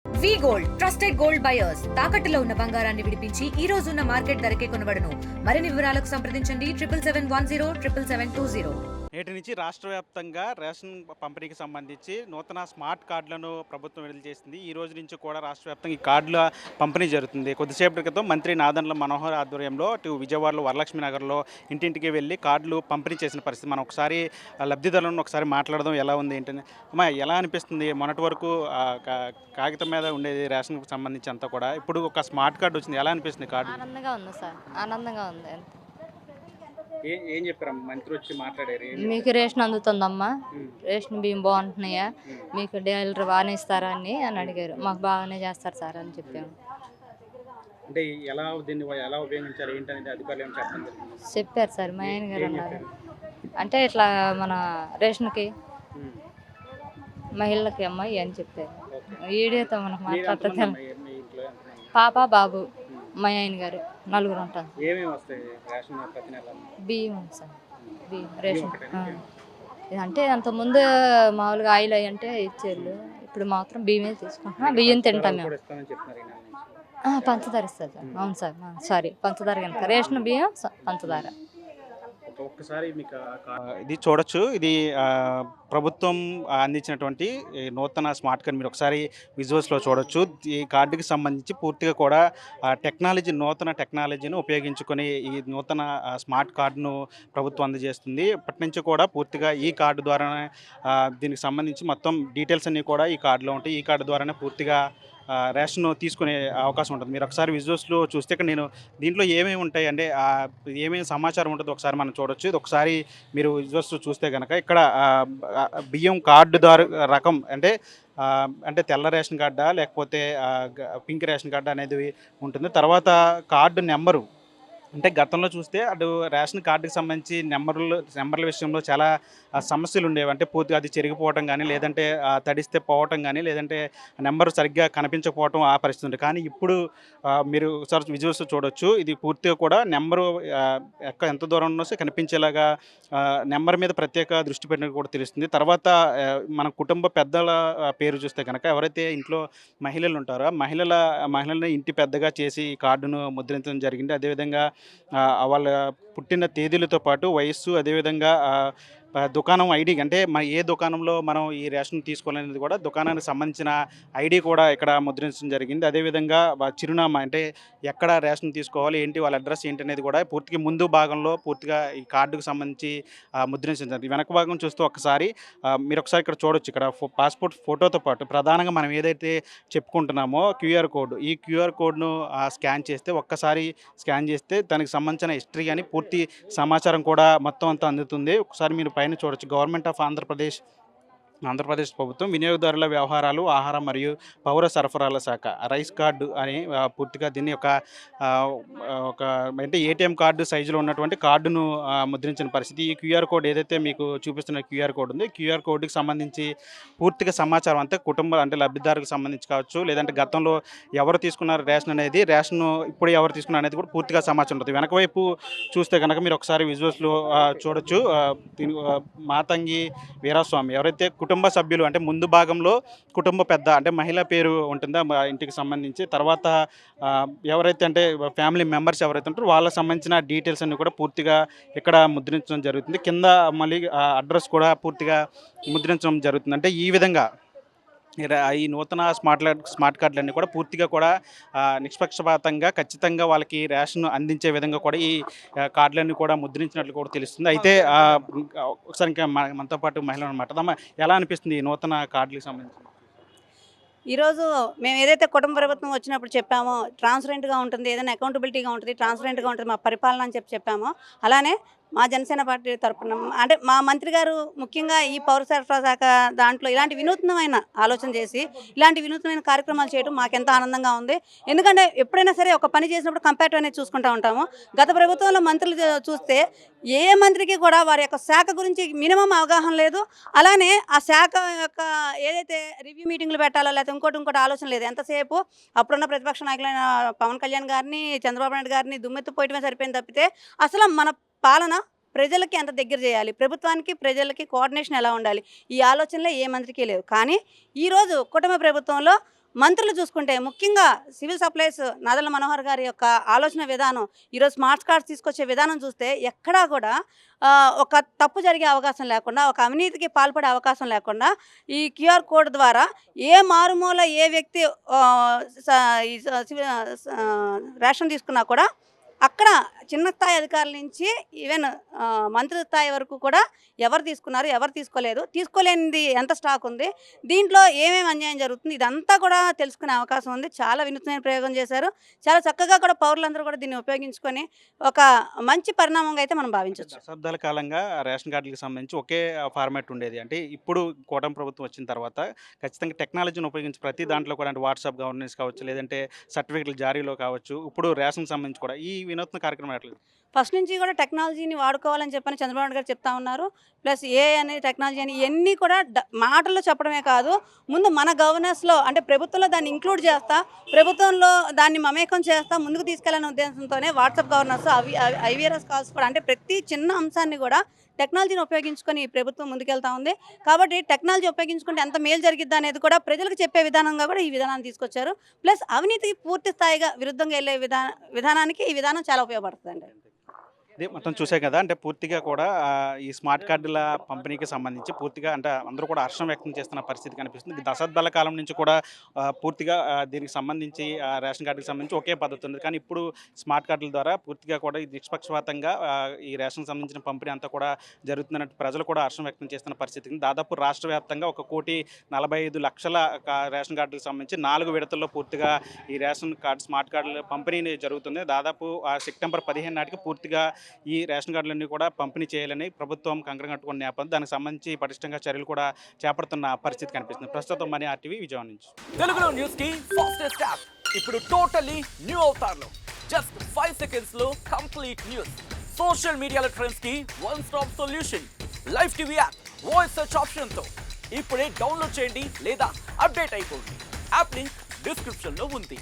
వి gold trusted gold buyers తాకట్టులో ఉన్న బంగారాన్ని విడిపించి ఈ రోజు ఉన్న మార్కెట్ ధరకే కొనబడును. మరిన్ని వివరాలకు సంప్రదించండి 7771077720. నేటి నుంచి రాష్ట్ర వ్యాప్తంగా రేషన్ పంపిణీకి సంబంధించి నూతన స్మార్ట్ కార్డులను ప్రభుత్వం విడుదల చేసింది. ఈ రోజు నుంచి కూడా రాష్ట్ర వ్యాప్తంగా ఈ కార్డుల పంపిణీ జరుగుతుంది. కొద్దిసేపటి క్రితం మంత్రి నాదెండ్ల మనోహర్ ఆధ్వర్యంలో అటు విజయవాడలో వరలక్ష్మి నగర్లో ఇంటింటికి వెళ్ళి కార్డులు పంపిణీ చేసిన పరిస్థితి. మనం ఒకసారి లబ్ధిదారులను ఒకసారి మాట్లాడదాం ఎలా ఉంది ఏంటని. అమ్మా, ఎలా అనిపిస్తుంది? మొన్నటి వరకు కాగితం మీద ఉండేది రేషన్కి సంబంధించి అంతా కూడా, ఇప్పుడు ఒక స్మార్ట్ కార్డు వచ్చింది, ఎలా అనిపిస్తుంది కార్డు? ఆనందంగా ఉంది సార్, ఆనందంగా ఉంది. ఏం చెప్పారమ్మా మంత్రి వచ్చి మాట్లాడారు? మీకు రేషన్ అందుతుందమ్మా, రేషన్ బియ్యం బాగుంటున్నాయా, మీకు డీలర్ బాగానే ఇస్తారా అని అడిగారు. మాకు బాగానే చేస్తారు సార్ అని చెప్పాము. అంటే దీన్ని ఎలా ఉపయోగించాలి ఏంటనేది అధికారులు ఏం చెప్పారు సార్, మా ఆయన గారు అన్నారు. అంటే ఇట్లా మన రేషన్కి మహిళలకి అమ్మాయి అని చెప్పారు. వీడియోతో మనకు మాట్లాడుతుంది. పాప బాబు మా ఆయన గారు నలుగురు ఉంటారు. బియ్యం సార్, బియ్యం రేషన్. అంటే అంతకుముందు మామూలుగా ఆయిల్ అవి అంటే ఇచ్చేళ్ళు, ఇప్పుడు మాత్రం బియ్యమే తీసుకుంటున్నాం. బియ్యం తింటాం మేము. పంచదార ఇస్తారు సార్. అవును సార్, సారీ పంచదార కనుక రేషన్ బియ్యం పంచదార. ఒక్కసారి మీకు ఇది చూడొచ్చు. ఇది ప్రభుత్వం అందించినటువంటి నూతన స్మార్ట్ కార్డ్ మీరు ఒకసారి విజువల్స్లో చూడొచ్చు. ఈ కార్డుకి సంబంధించి పూర్తిగా కూడా నూతన టెక్నాలజీని ఉపయోగించుకొని ఈ నూతన స్మార్ట్ కార్డును ప్రభుత్వం అందజేస్తుంది. ఇప్పటి నుంచి కూడా పూర్తిగా ఈ కార్డు ద్వారానే దీనికి సంబంధించి మొత్తం డీటెయిల్స్ అన్నీ కూడా ఈ కార్డులో ఉంటాయి. ఈ కార్డు ద్వారానే పూర్తిగా రేషన్ తీసుకునే అవకాశం ఉంటుంది. మీరు ఒకసారి విజువల్స్లో చూస్తే ఇక్కడ నేను దీంట్లో ఏమేమి ఉంటాయి అంటే ఏమేమి సమాచారం ఉంటుందో ఒకసారి మనం చూడొచ్చు. ఇది ఒకసారి మీరు విజువల్స్ చూస్తే కనుక ఇక్కడ బియ్యం కార్డుదారు రకం అంటే తెల్ల రేషన్ కార్డా లేకపోతే పింక్ రేషన్ కార్డా అనేది ఉంటుంది. తర్వాత కార్డు నెంబరు, అంటే గతంలో చూస్తే అటు రేషన్ కార్డుకి సంబంధించి నెంబర్ల విషయంలో చాలా సమస్యలు ఉండేవి. అంటే పూర్తిగా అది చెరిగిపోవటం కానీ, లేదంటే తడిస్తే పోవటం కానీ, లేదంటే నెంబర్ సరిగ్గా కనిపించకపోవటం ఆ పరిస్థితి ఉంది. కానీ ఇప్పుడు మీరు ఒకసారి విజువల్స్ చూడొచ్చు. ఇది పూర్తిగా కూడా నెంబరు ఎంత దూరంలో కనిపించేలాగా నెంబర్ మీద ప్రత్యేక దృష్టి పెట్టినట్టు కూడా తెలుస్తుంది. తర్వాత మన కుటుంబ పెద్దల పేరు చూస్తే కనుక ఎవరైతే ఇంట్లో మహిళలు ఉంటారో మహిళల్ని ఇంటి పెద్దగా చేసి ఈ కార్డును ముద్రించడం జరిగింది. అదేవిధంగా వాళ్ళ పుట్టిన తేదీలతో పాటు వయస్సు, అదేవిధంగా దుకాణం ఐడి, అంటే ఏ దుకాణంలో మనం ఈ రేషన్ తీసుకోవాలనేది కూడా దుకాణానికి సంబంధించిన ఐడి కూడా ఇక్కడ ముద్రించడం జరిగింది. అదేవిధంగా చిరునామా, అంటే ఎక్కడ రేషన్ తీసుకోవాలి ఏంటి, వాళ్ళ అడ్రస్ ఏంటి అనేది కూడా పూర్తిగా ముందు భాగంలో పూర్తిగా ఈ కార్డుకు సంబంధించి ముద్రించడం జరిగింది. వెనక భాగం చూస్తూ ఒకసారి మీరు ఒకసారి ఇక్కడ చూడొచ్చు. ఇక్కడ పాస్పోర్ట్ ఫోటోతో పాటు ప్రధానంగా మనం ఏదైతే చెప్పుకుంటున్నామో క్యూఆర్ కోడ్, ఈ క్యూఆర్ కోడ్ను స్కాన్ చేస్తే దానికి సంబంధించిన హిస్టరీ కానీ పూర్తి సమాచారం కూడా మొత్తం అంతా అందుతుంది. ఒకసారి మీరు పైన చూడొచ్చు. గవర్నమెంట్ ఆఫ్ ఆంధ్రప్రదేశ్ ప్రభుత్వం వినియోగదారుల వ్యవహారాలు, ఆహార మరియు పౌర సరఫరాల శాఖ రైస్ కార్డు అని పూర్తిగా దీన్ని ఒక అంటే ఏటీఎం కార్డు సైజులో ఉన్నటువంటి కార్డును ముద్రించిన పరిస్థితి. ఈ క్యూఆర్ కోడ్ ఏదైతే మీకు చూపిస్తున్న క్యూఆర్ కోడ్ ఉంది, క్యూఆర్ కోడ్కి సంబంధించి పూర్తిగా సమాచారం అంతా అంటే లబ్ధిదారులకు సంబంధించి కావచ్చు, లేదంటే గతంలో ఎవరు తీసుకున్నారు రేషన్ ఇప్పుడు ఎవరు తీసుకున్నారు అనేది కూడా పూర్తిగా సమాచారం ఉంటుంది. వెనక వైపు చూస్తే కనుక మీరు ఒకసారి విజువల్స్లో చూడొచ్చు. మాతంగి వీరాస్వామి ఎవరైతే కుటుంబ సభ్యులు, అంటే ముందు భాగంలో కుటుంబ పెద్ద అంటే మహిళ పేరు ఉంటుందా ఇంటికి సంబంధించి, తర్వాత ఎవరైతే అంటే ఫ్యామిలీ మెంబర్స్ ఎవరైతే ఉంటారో వాళ్ళకి సంబంధించిన డీటెయిల్స్ అన్నీ కూడా పూర్తిగా ఇక్కడ ముద్రించడం జరుగుతుంది. కింద మళ్ళీ అడ్రస్ కూడా పూర్తిగా ముద్రించడం జరుగుతుంది. అంటే ఈ విధంగా ఈ నూతన స్మార్ట్ కార్డులన్నీ కూడా పూర్తిగా కూడా నిష్పక్షపాతంగా ఖచ్చితంగా వాళ్ళకి రేషన్ అందించే విధంగా కూడా ఈ కార్డులన్నీ కూడా ముద్రించినట్లు కూడా తెలుస్తుంది. అయితే ఒకసారి ఇంకా మనతో పాటు మహిళలు అన్నమాట, ఎలా అనిపిస్తుంది ఈ నూతన కార్డులకు సంబంధించి? ఈరోజు మేము ఏదైతే కుటుంబ ప్రభుత్వం వచ్చినప్పుడు చెప్పామో ట్రాన్స్పరెంట్గా ఉంటుంది, ఏదైనా అకౌంటబిలిటీగా ఉంటుంది, ట్రాన్స్పరెంట్గా ఉంటుంది మా పరిపాలన అని చెప్పామో, అలానే మా జనసేన పార్టీ తరఫున అంటే మా మంత్రి గారు ముఖ్యంగా ఈ పౌర సరఫరా శాఖ దాంట్లో ఇలాంటి వినూత్నమైన ఆలోచన చేసి ఇలాంటి వినూత్నమైన కార్యక్రమాలు చేయడం మాకెంతో ఆనందంగా ఉంది. ఎందుకంటే ఎప్పుడైనా సరే ఒక పని చేసినప్పుడు కంపేర్ అనేది చూసుకుంటూ ఉంటాము. గత ప్రభుత్వంలో మంత్రులు చూస్తే ఏ మంత్రికి కూడా వారి యొక్క శాఖ గురించి మినిమం అవగాహన లేదు. అలానే ఆ శాఖ యొక్క ఏదైతే రివ్యూ మీటింగ్లు పెట్టాలో లేకపోతే ఇంకోటి ఆలోచన లేదు. ఎంతసేపు అప్పుడున్న ప్రతిపక్ష నాయకులైన పవన్ కళ్యాణ్ గారిని, చంద్రబాబు నాయుడు గారిని దుమ్మెత్తి పోయటమే సరిపోయింది తప్పితే అసలు మన పాలన ప్రజలకి ఎంత దగ్గర చేయాలి, ప్రభుత్వానికి ప్రజలకి కోఆర్డినేషన్ ఎలా ఉండాలి, ఈ ఆలోచనలే ఏ మంత్రికి లేవు. కానీ ఈరోజు కుటుంబ ప్రభుత్వంలో మంత్రులు చూసుకుంటే ముఖ్యంగా సివిల్ సప్లైస్ నాదెళ్ల మనోహర్ గారి యొక్క ఆలోచన విధానం, ఈరోజు స్మార్ట్ కార్డ్స్ తీసుకొచ్చే విధానం చూస్తే ఎక్కడా కూడా ఒక తప్పు జరిగే అవకాశం లేకుండా, ఒక అవినీతికి పాల్పడే అవకాశం లేకుండా ఈ క్యూఆర్ కోడ్ ద్వారా ఏ మారుమూల ఏ వ్యక్తి రేషన్ తీసుకున్నా కూడా అక్కడ చిన్న స్థాయి అధికారుల నుంచి ఈవెన్ మంత్రి స్థాయి వరకు కూడా ఎవరు తీసుకున్నారు, ఎవరు తీసుకోలేదు, తీసుకోలేనిది ఎంత స్టాక్ ఉంది, దీంట్లో ఏమేమి అన్యాయం జరుగుతుంది, ఇదంతా కూడా తెలుసుకునే అవకాశం ఉంది. చాలా వినూత్నమైన ప్రయోగం చేశారు. చాలా చక్కగా కూడా పౌరులందరూ కూడా దీన్ని ఉపయోగించుకొని ఒక మంచి పరిణామంగా అయితే మనం భావించవచ్చు. దశాబ్దాల కాలంగా రేషన్ కార్డులకు సంబంధించి ఒకే ఫార్మాట్ ఉండేది. అంటే ఇప్పుడు కూటమి ప్రభుత్వం వచ్చిన తర్వాత ఖచ్చితంగా టెక్నాలజీని ఉపయోగించి ప్రతి దాంట్లో కూడా, అంటే వాట్సాప్ గవర్నెన్స్ కావచ్చు, లేదంటే సర్టిఫికేట్ల జారీలో కావచ్చు, ఇప్పుడు రేషన్ సంబంధించి కూడా ఈ వినూత్న కార్యక్రమం ఎట్లా? ఫస్ట్ నుంచి కూడా టెక్నాలజీని వాడుకోవాలని చెప్పని చంద్రబాబు నాయుడు గారు చెప్తా ఉన్నారు. ప్లస్ అనేది టెక్నాలజీ అని ఇవన్నీ కూడా మాటల్లో చెప్పడమే కాదు, ముందు మన గవర్నెన్స్లో అంటే ప్రభుత్వంలో దాన్ని ఇంక్లూడ్ చేస్తా, ప్రభుత్వంలో దాన్ని మమేకం చేస్తా ముందుకు తీసుకెళ్లనే ఉద్దేశంతోనే వాట్సాప్ గవర్నెన్స్, ఐవీఆర్ఎస్ కాల్స్ కూడా, అంటే ప్రతి చిన్న అంశాన్ని కూడా టెక్నాలజీని ఉపయోగించుకొని ఈ ప్రభుత్వం ముందుకెళ్తా ఉంది. కాబట్టి టెక్నాలజీ ఉపయోగించుకుంటే ఎంత మేలు జరిగిద్దా అనేది కూడా ప్రజలకు చెప్పే విధానంగా కూడా ఈ విధానాన్ని తీసుకొచ్చారు. ప్లస్ అవినీతికి పూర్తి స్థాయిగా విరుద్ధంగా వెళ్ళే విధానానికి ఈ విధానం చాలా ఉపయోగపడుతుందండి. ఇది మొత్తం చూసే కదా, అంటే పూర్తిగా కూడా ఈ స్మార్ట్ కార్డుల పంపిణీకి సంబంధించి పూర్తిగా అంటే అందరూ కూడా హర్షం వ్యక్తం చేస్తున్న పరిస్థితి కనిపిస్తుంది. దశాబ్దాల కాలం నుంచి కూడా పూర్తిగా దీనికి సంబంధించి రేషన్ కార్డుకి సంబంధించి ఒకే పద్ధతి ఉంది. కానీ ఇప్పుడు స్మార్ట్ కార్డుల ద్వారా పూర్తిగా కూడా ఇది నిష్పక్షపాతంగా ఈ రేషన్ సంబంధించిన పంపిణీ అంతా కూడా జరుగుతుందన్నట్టు ప్రజలు కూడా హర్షం వ్యక్తం చేస్తున్న పరిస్థితి. దాదాపు రాష్ట్ర వ్యాప్తంగా 1,45,00,000 రేషన్ కార్డులకు సంబంధించి 4 విడతల్లో పూర్తిగా ఈ రేషన్ కార్డు స్మార్ట్ కార్డుల పంపిణీ జరుగుతుంది. దాదాపు సెప్టెంబర్ 15 నాటికి పూర్తిగా ఈ రేషన్ కార్డులన్నీ కూడా పంపిణీ చేయాలని ప్రభుత్వం కంకణం కట్టుకున్న నేపథ్యం దానికి సంబంధించి పటిష్టంగా చర్యలు కూడా చేపడుతున్న పరిస్థితి కనిపిస్తుంది. ప్రస్తుతం మనీ RTV విజయవాడ నుంచి. తెలుగులో న్యూస్ కి ఫాస్టెస్ట్ యాప్ ఇప్పుడు టోటలీ న్యూ అవతార్లో జస్ట్ 5 సెకండ్స్ లో కంప్లీట్ న్యూస్, సోషల్ మీడియాలో ట్రెండ్స్ కి one stop solution, live TV app voice search option తో ఇప్పుడే డౌన్లోడ్ చేయండి లేదా అప్డేట్ అయిపోండి. యాప్ లింక్ డిస్క్రిప్షన్ లో ఉంది.